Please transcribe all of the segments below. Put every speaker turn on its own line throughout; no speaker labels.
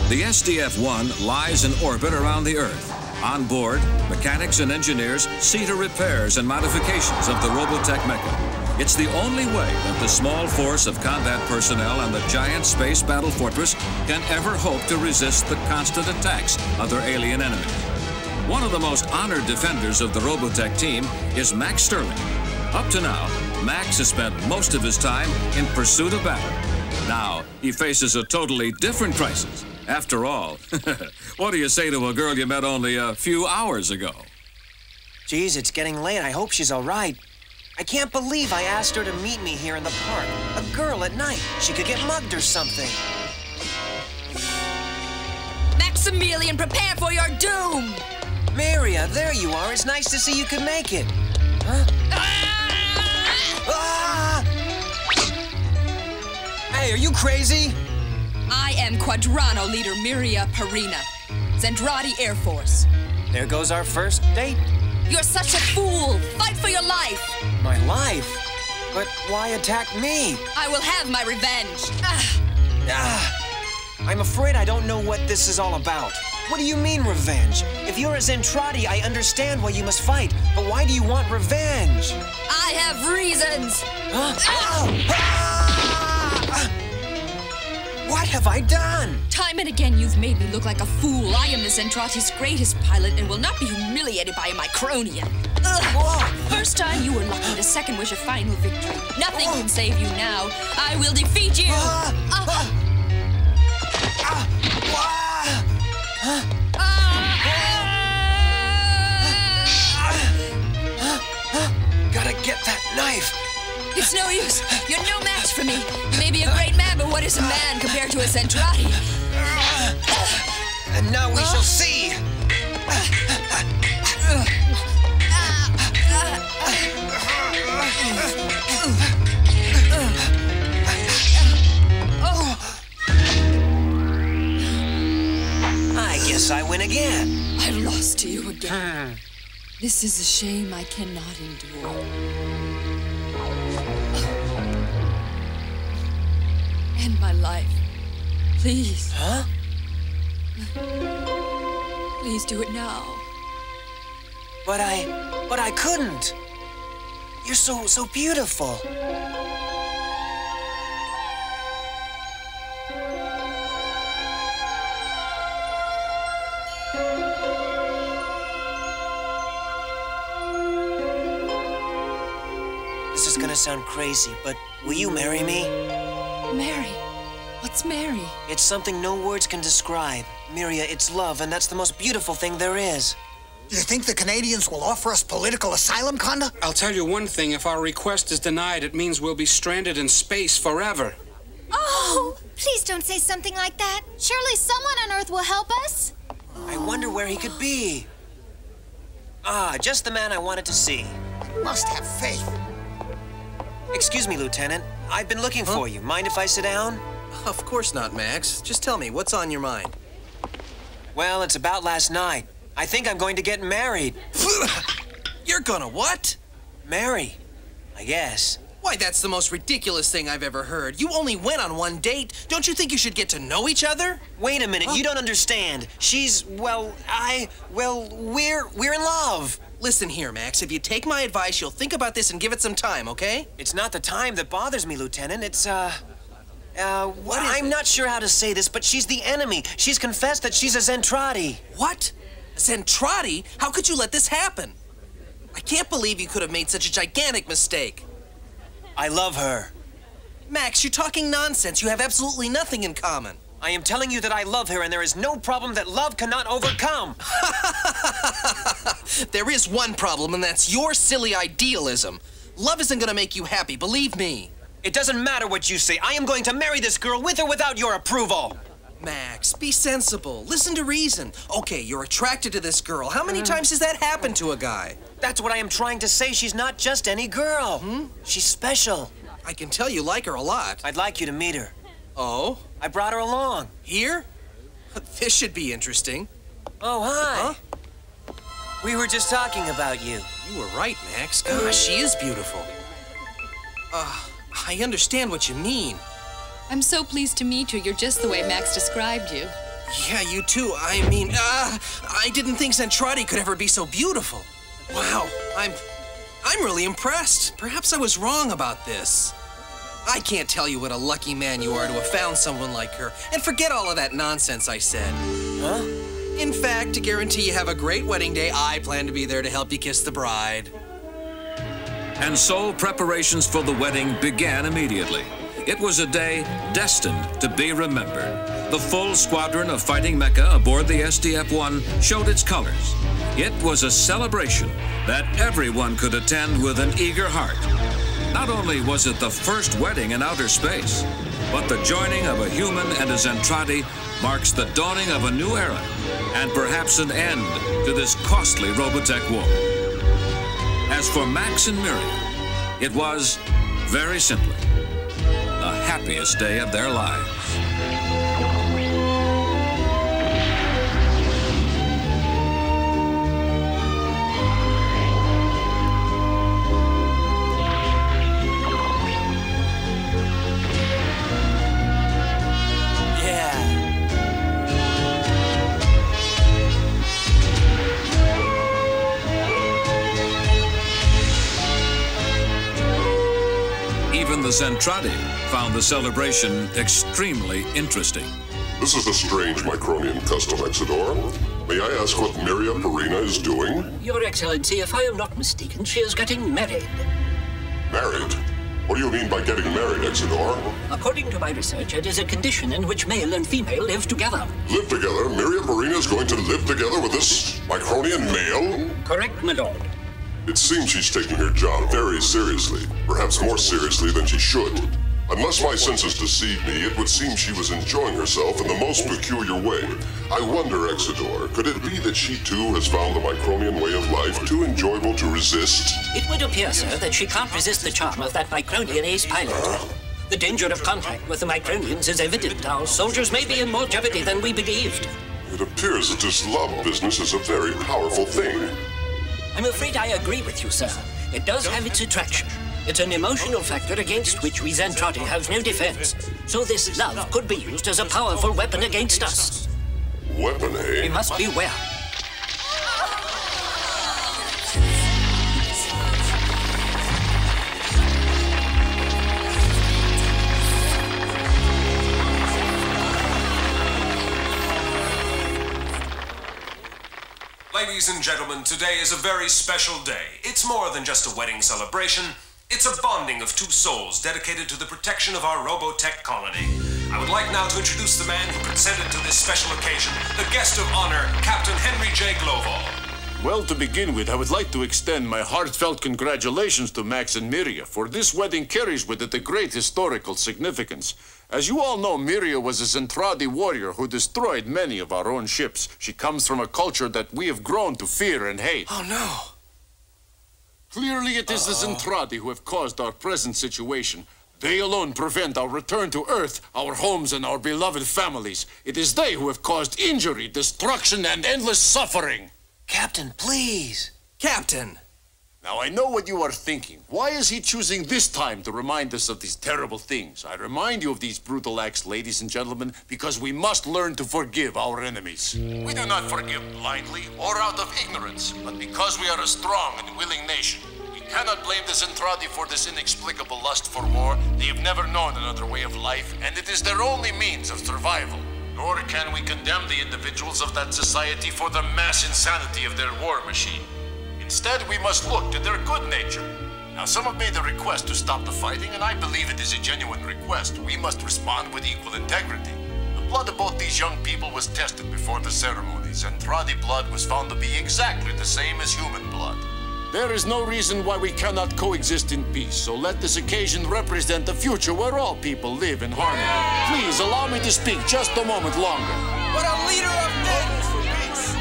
The SDF-1 lies in orbit around the Earth. On board, mechanics and engineers see to repairs and modifications of the Robotech mecha. It's the only way that the small force of combat personnel and the giant space battle fortress can ever hope to resist the constant attacks of their alien enemies. One of the most honored defenders of the Robotech team is Max Sterling. Up to now, Max has spent most of his time in pursuit of battle. Now, he faces a totally different crisis. After all, what do you say to a girl you met only a few hours ago?
Geez, it's getting late. I hope she's all right. I can't believe I asked her to meet me here in the park. A girl at night. She could get mugged or something.
Maximilian, prepare for your doom!
Maria, there you are. It's nice to see you could make it. Huh? Ah! Hey, are you crazy?
I am Quadrano leader Miria Parina, Zentradi Air Force.
There goes our first date.
You're such a fool! Fight for your life!
My life? But why attack me?
I will have my revenge.
I'm afraid I don't know what this is all about. What do you mean, revenge? If you're a Zentradi, I understand why you must fight. But why do you want revenge?
I have reasons!
What have I done?
Time and again, you've made me look like a fool. I am the Zentradi's greatest pilot and will not be humiliated by a Micronian. First time you were lucky, the second was your final victory. Nothing can save you now. I will defeat you!
Gotta get that knife.
It's no use. You're no match for me. You may be a great man, but what is a man compared to a Zentradi?
And now we shall see. I guess I win again.
I've lost to you again. This is a shame I cannot endure. End my life. Please.
Huh?
Please do it now.
But I couldn't. You're so beautiful. This is gonna sound crazy, but will you marry me?
Mary? What's Mary?
It's something no words can describe. Miria, it's love, and that's the most beautiful thing there is.
Do you think the Canadians will offer us political asylum, Conda?
I'll tell you one thing. If our request is denied, it means we'll be stranded in space forever.
Oh, please don't say something like that. Surely someone on Earth will help us.
I wonder where he could be. Ah, just the man I wanted to see.
Must have faith.
Excuse me, Lieutenant. I've been looking for you. Mind if I sit down?
Of course not, Max. Just tell me, what's on your mind?
Well, it's about last night. I think I'm going to get married.
You're gonna what?
Marry, I guess.
Why, that's the most ridiculous thing I've ever heard. You only went on one date. Don't you think you should get to know each other?
Wait a minute, you don't understand. She's, well, we're in love.
Listen here, Max. If you take my advice, you'll think about this and give it some time, okay?
It's not the time that bothers me, Lieutenant. It's,
what is
I'm not sure how to say this, but she's the enemy. She's confessed that she's a Zentradi.
What? Zentradi? How could you let this happen? I can't believe you could have made such a gigantic mistake.
I love her.
Max, you're talking nonsense. You have absolutely nothing in common.
I am telling you that I love her, and there is no problem that love cannot overcome.
There is one problem, and that's your silly idealism. Love isn't gonna make you happy, believe me.
It doesn't matter what you say. I am going to marry this girl with or without your approval.
Max, be sensible. Listen to reason. Okay, you're attracted to this girl. How many times has that happened to a guy?
That's what I am trying to say. She's not just any girl. She's special.
I can tell you like her a lot.
I'd like you to meet her.
Oh?
I brought her along.
Here? This should be interesting.
Oh, hi.
Huh?
We were just talking about you.
You were right, Max. Gosh, she is beautiful. I understand what you mean.
I'm so pleased to meet you. You're just the way Max described you.
Yeah, you too. I mean, I didn't think Zentradi could ever be so beautiful. Wow, I'm really impressed. Perhaps I was wrong about this. I can't tell you what a lucky man you are to have found someone like her. And forget all of that nonsense I said.
Huh?
In fact, to guarantee you have a great wedding day, I plan to be there to help you kiss the bride.
And so preparations for the wedding began immediately. It was a day destined to be remembered. The full squadron of fighting mecha aboard the SDF-1 showed its colors. It was a celebration that everyone could attend with an eager heart. Not only was it the first wedding in outer space, but the joining of a human and a Zentradi marks the dawning of a new era and perhaps an end to this costly Robotech war. As for Max and Miriam, it was, very simply, the happiest day of their lives. Even the Zentradi found the celebration extremely interesting.
This is a strange Micronian custom, Exodor. May I ask what Miriam Perina is doing?
Your Excellency, if I am not mistaken, she is getting married.
Married? What do you mean by getting married, Exodor?
According to my research, it is a condition in which male and female live together.
Live together? Miriam Perina is going to live together with this Micronian male?
Correct, my lord.
It seems she's taking her job very seriously, perhaps more seriously than she should. Unless my senses deceive me, it would seem she was enjoying herself in the most peculiar way. I wonder, Exodor, could it be that she too has found the Micronian way of life too enjoyable to resist?
It would appear, sir, that she can't resist the charm of that Micronian ace pilot. The danger of contact with the Micronians is evident. Our soldiers may be in more jeopardy than we believed.
It appears that this love business is a very powerful thing.
I'm afraid I agree with you, sir. It does have its attraction. It's an emotional factor against which we Zentradi have no defense. So this love could be used as a powerful weapon against us.
Weapon, eh?
We must beware.
Ladies and gentlemen, today is a very special day. It's more than just a wedding celebration. It's a bonding of two souls dedicated to the protection of our Robotech colony. I would like now to introduce the man who consented to this special occasion, the guest of honor, Captain Henry J. Glovall.
Well, to begin with, I would like to extend my heartfelt congratulations to Max and Miria, for this wedding carries with it a great historical significance. As you all know, Miria was a Zentradi warrior who destroyed many of our own ships. She comes from a culture that we have grown to fear and hate.
Oh, no.
Clearly, it is the Zentradi who have caused our present situation. They alone prevent our return to Earth, our homes, and our beloved families. It is they who have caused injury, destruction, and endless suffering.
Captain, please.
Captain!
Now, I know what you are thinking. Why is he choosing this time to remind us of these terrible things? I remind you of these brutal acts, ladies and gentlemen, because we must learn to forgive our enemies. We do not forgive blindly or out of ignorance, but because we are a strong and willing nation. We cannot blame the Zentradi for this inexplicable lust for war. They have never known another way of life, and it is their only means of survival. Nor can we condemn the individuals of that society for the mass insanity of their war machine. Instead, we must look to their good nature. Now, some have made a request to stop the fighting, and I believe it is a genuine request. We must respond with equal integrity. The blood of both these young people was tested before the ceremony. Zentradi blood was found to be exactly the same as human blood. There is no reason why we cannot coexist in peace, so let this occasion represent a future where all people live in harmony. Please allow me to speak just a moment longer.
What a leader of men for peace!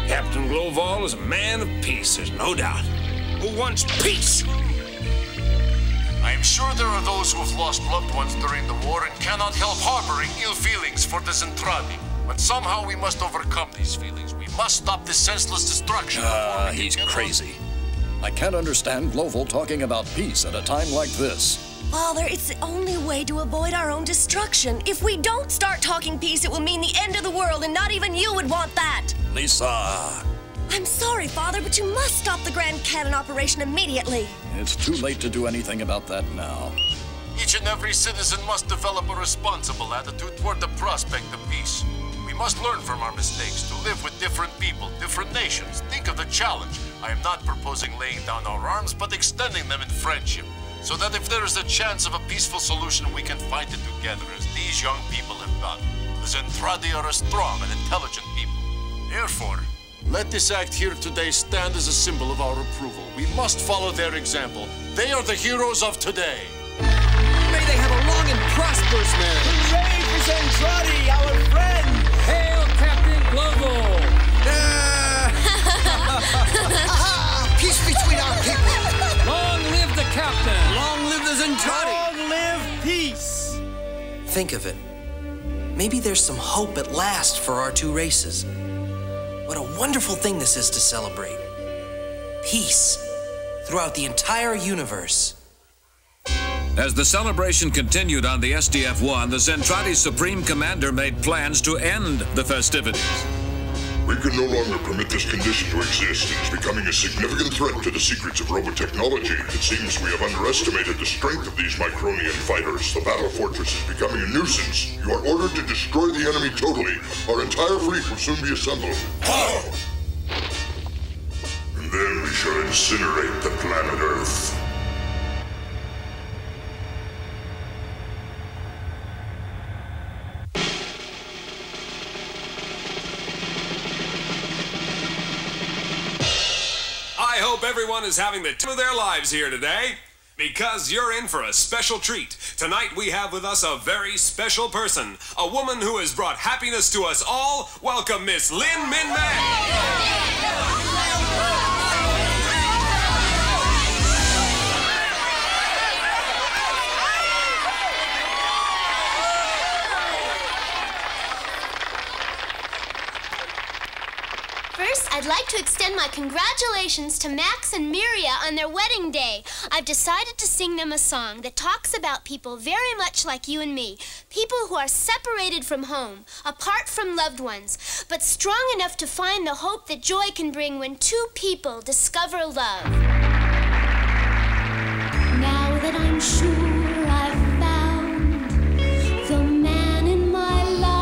Captain Glovall is a man of peace, there's no doubt. Who wants peace?
I am sure there are those who have lost loved ones during the war and cannot help harboring ill feelings for the Zentradi. But somehow we must overcome these feelings. We must stop this senseless destruction.
He's crazy. I can't understand Glovall talking about peace at a time like this.
Father, it's the only way to avoid our own destruction. If we don't start talking peace, it will mean the end of the world. world, and not even you would want that.
Lisa.
I'm sorry, Father, but you must stop the Grand Cannon operation immediately.
It's too late to do anything about that now.
Each and every citizen must develop a responsible attitude toward the prospect of peace. We must learn from our mistakes to live with different people, different nations. Think of the challenge. I am not proposing laying down our arms, but extending them in friendship, so that if there is a chance of a peaceful solution, we can find it together, as these young people have done. The Zentradi are a strong and intelligent people. Therefore, let this act here today stand as a symbol of our approval. We must follow their example. They are the heroes of today.
May they have a long and prosperous marriage.
Hooray for Zentradi, our friend!
Hail, Captain Global!
Aha! Peace between our people!
Long live the captain!
Long live the Zentradi!
Long live peace!
Think of it. Maybe there's some hope at last for our two races. What a wonderful thing this is to celebrate. Peace throughout the entire universe.
As the celebration continued on the SDF-1, the Zentradi Supreme Commander made plans to end the festivities.
We can no longer permit this condition to exist. It is becoming a significant threat to the secrets of robotechnology. It seems we have underestimated the strength of these Micronian fighters. The battle fortress is becoming a nuisance. You are ordered to destroy the enemy totally. Our entire fleet will soon be assembled. And then we shall incinerate the planet Earth.
I hope everyone is having the time of their lives here today, because you're in for a special treat. Tonight we have with us a very special person, a woman who has brought happiness to us all. Welcome, Miss Lynn Min May.
First, I'd like to extend my congratulations to Max and Miria on their wedding day. I've decided to sing them a song that talks about people very much like you and me. People who are separated from home, apart from loved ones, but strong enough to find the hope that joy can bring when two people discover love. Now that I'm sure I've found the man in my life,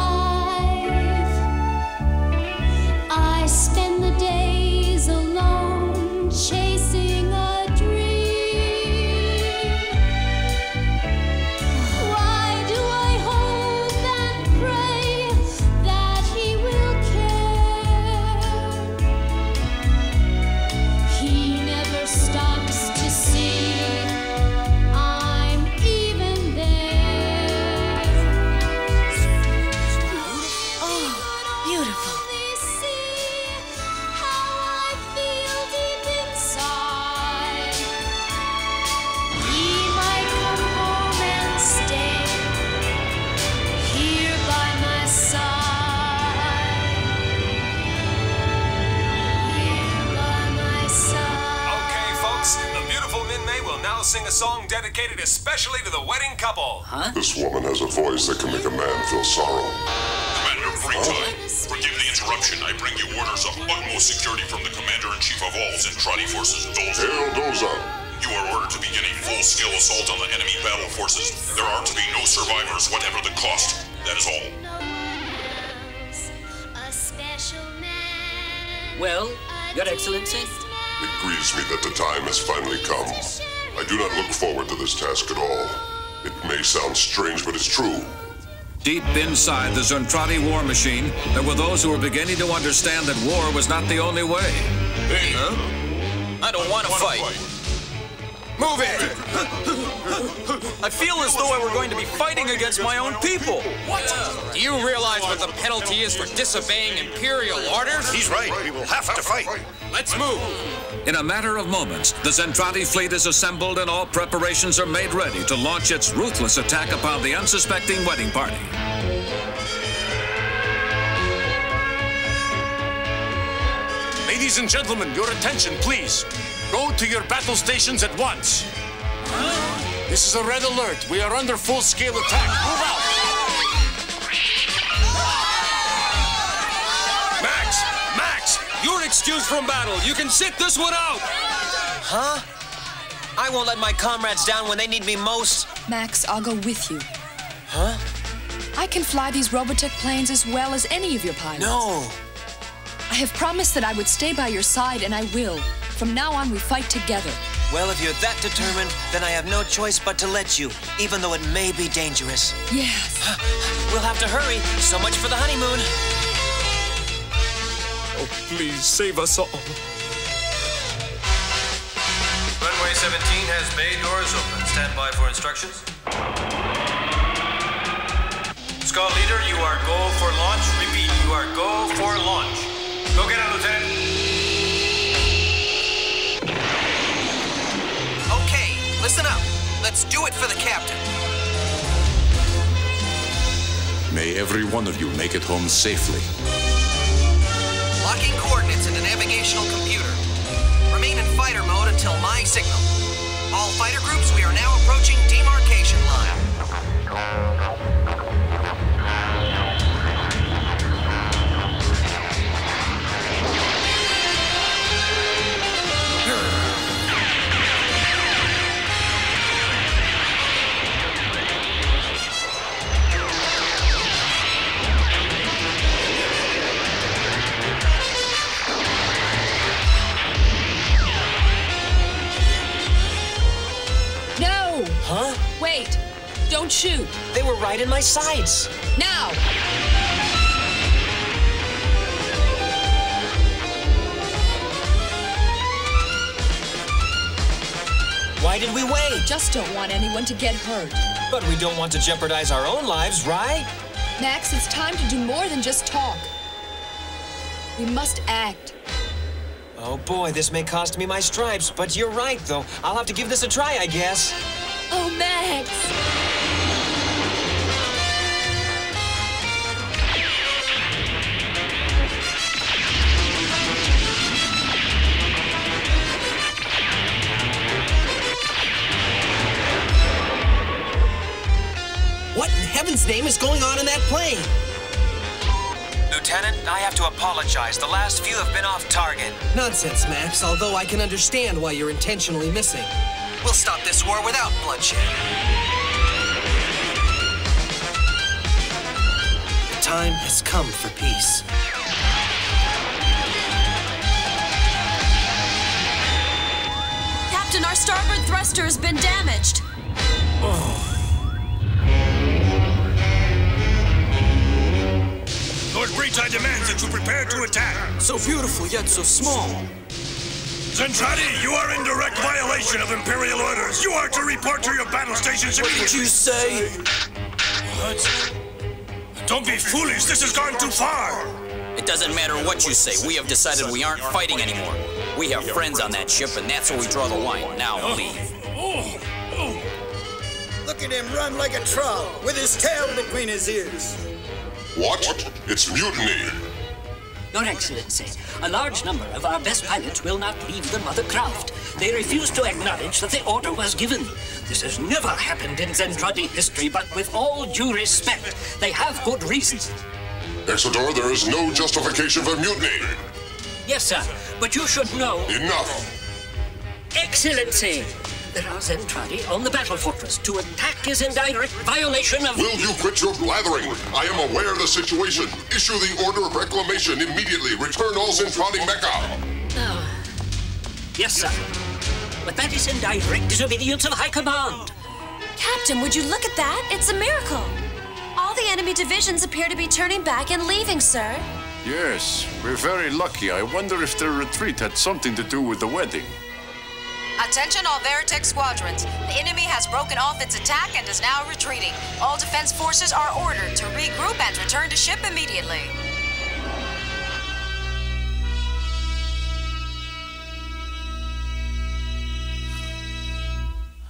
I spend the days alone chasing a dream. Why do I hope and pray that he will care? He never stops to see I'm even there.
Oh, beautiful.
Sing a song dedicated especially to the wedding couple.
This woman has a voice that can make a man feel sorrow.
Commander Breetime, forgive the interruption. I bring you orders of utmost security from the Commander-in-Chief of all Zentradi forces, Doza.
Hail, Doza.
You are ordered to begin a full-scale assault on the enemy battle forces. There are to be no survivors, whatever the cost. That is all.
Well, Your Excellency?
It grieves me that the time has finally come. I do not look forward to this task at all. It may sound strange, but it's true.
Deep inside the Zentradi war machine, there were those who were beginning to understand that war was not the only way.
Hey, I don't want to fight. Move it! I feel as though I were going to be fighting against my own people.
What?
Do you realize what the penalty is for disobeying Imperial orders?
He's right. We will have to fight.
Let's move.
In a matter of moments, the Zentradi fleet is assembled and all preparations are made ready to launch its ruthless attack upon the unsuspecting wedding party.
Ladies and gentlemen, your attention, please. Go to your battle stations at once. This is a red alert. We are under full-scale attack. Move out!
excused from battle. You can sit this one out.
Huh? I won't let my comrades down when they need me most.
Max, I'll go with you.
Huh?
I can fly these Robotech planes as well as any of your pilots.
No.
I have promised that I would stay by your side, and I will. From now on, we fight together.
Well, if you're that determined, then I have no choice but to let you, even though it may be dangerous.
Yes.
We'll have to hurry. So much for the honeymoon.
Oh, please save us all.
Runway 17 has bay doors open. Stand by for instructions. Skull Leader, you are go for launch. Repeat, you are go for launch. Go get it, Lieutenant.
Okay, listen up. Let's do it for the captain.
May every one of you make it home safely.
Locking coordinates in the navigational computer. Remain in fighter mode until my signal. All fighter groups, we are now approaching demarcation line.
Huh?
Wait. Don't shoot.
They were right in my sights.
Now!
Why did we wait?
Just don't want anyone to get hurt.
But we don't want to jeopardize our own lives, right?
Max, it's time to do more than just talk. We must act.
Oh boy, this may cost me my stripes, but you're right, though. I'll have to give this a try, I guess.
Oh, Max!
What in heaven's name is going on in that plane?
Lieutenant, I have to apologize. The last few have been off target.
Nonsense, Max, although I can understand why you're intentionally missing. We'll stop this war without bloodshed. The time has come for peace.
Captain, our starboard thruster has been damaged.
Lord Breach, I demand that you prepare to attack.
So beautiful, yet so small.
Zentradi, you are in direct violation of Imperial orders. You are to report to your battle stations immediately.
What did you say?
What? Don't be foolish. This has gone too far.
It doesn't matter what you say. We have decided we aren't fighting anymore. We have friends on that ship, and that's where we draw the line. Now, leave.
Look at him run like a troll with his tail between his ears.
What? It's mutiny.
Your Excellency, a large number of our best pilots will not leave the mother craft. They refuse to acknowledge that the order was given. This has never happened in Zentradi history, but with all due respect, they have good reason.
Exeter, there is no justification for mutiny.
Yes, sir, but you should know...
Enough!
Excellency! There are Zentradi on the battle fortress. To attack is in direct violation of...
Will you quit your blathering? I am aware of the situation. Issue the order of reclamation immediately. Return all Zentradi mecha.
Yes, sir. But that is in direct disobedience of High Command.
Captain, would you look at that? It's a miracle. All the enemy divisions appear to be turning back and leaving, sir.
Yes, we're very lucky. I wonder if their retreat had something to do with the wedding.
Attention all Veritech squadrons. The enemy has broken off its attack and is now retreating. All defense forces are ordered to regroup and return to ship immediately.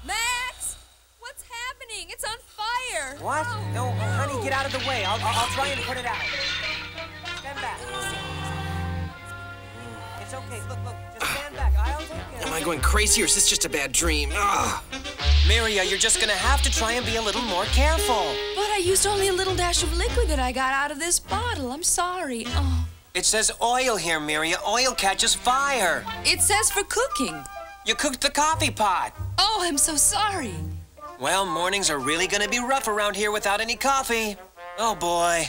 Max! What's happening? It's on fire!
What? No, honey, get out of the way. I'll try and put it out. Stand back. It's okay. Look. Just stand back.
Am I going crazy or is this just a bad dream? Ugh.
Miria, you're just gonna have to try and be a little more careful.
But I used only a little dash of liquid that I got out of this bottle. I'm sorry. Oh.
It says oil here, Miria. Oil catches fire.
It says for cooking.
You cooked the coffee pot.
Oh, I'm so sorry.
Well, mornings are really gonna be rough around here without any coffee. Oh, boy.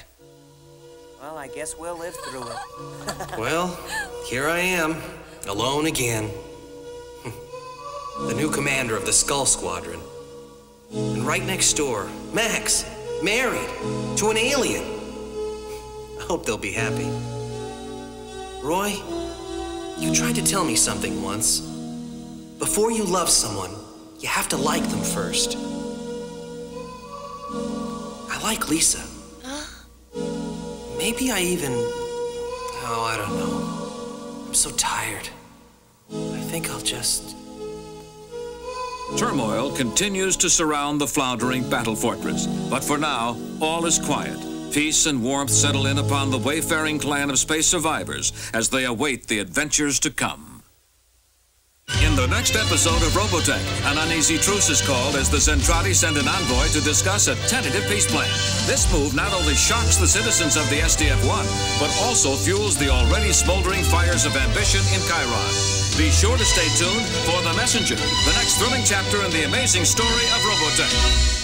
Well, I guess we'll live through it.
Well, here I am, alone again. The new commander of the Skull Squadron. And right next door, Max, married to an alien. I hope they'll be happy. Roy, you tried to tell me something once. Before you love someone, you have to like them first. I like Lisa. Maybe I even... Oh, I don't know. I'm so tired. I think I'll just...
Turmoil continues to surround the floundering battle fortress, but for now, all is quiet. Peace and warmth settle in upon the wayfaring clan of space survivors as they await the adventures to come. In the next episode of Robotech, an uneasy truce is called as the Zentradi send an envoy to discuss a tentative peace plan. This move not only shocks the citizens of the SDF-1, but also fuels the already smoldering fires of ambition in Chiron. Be sure to stay tuned for The Messenger, the next thrilling chapter in the amazing story of Robotech.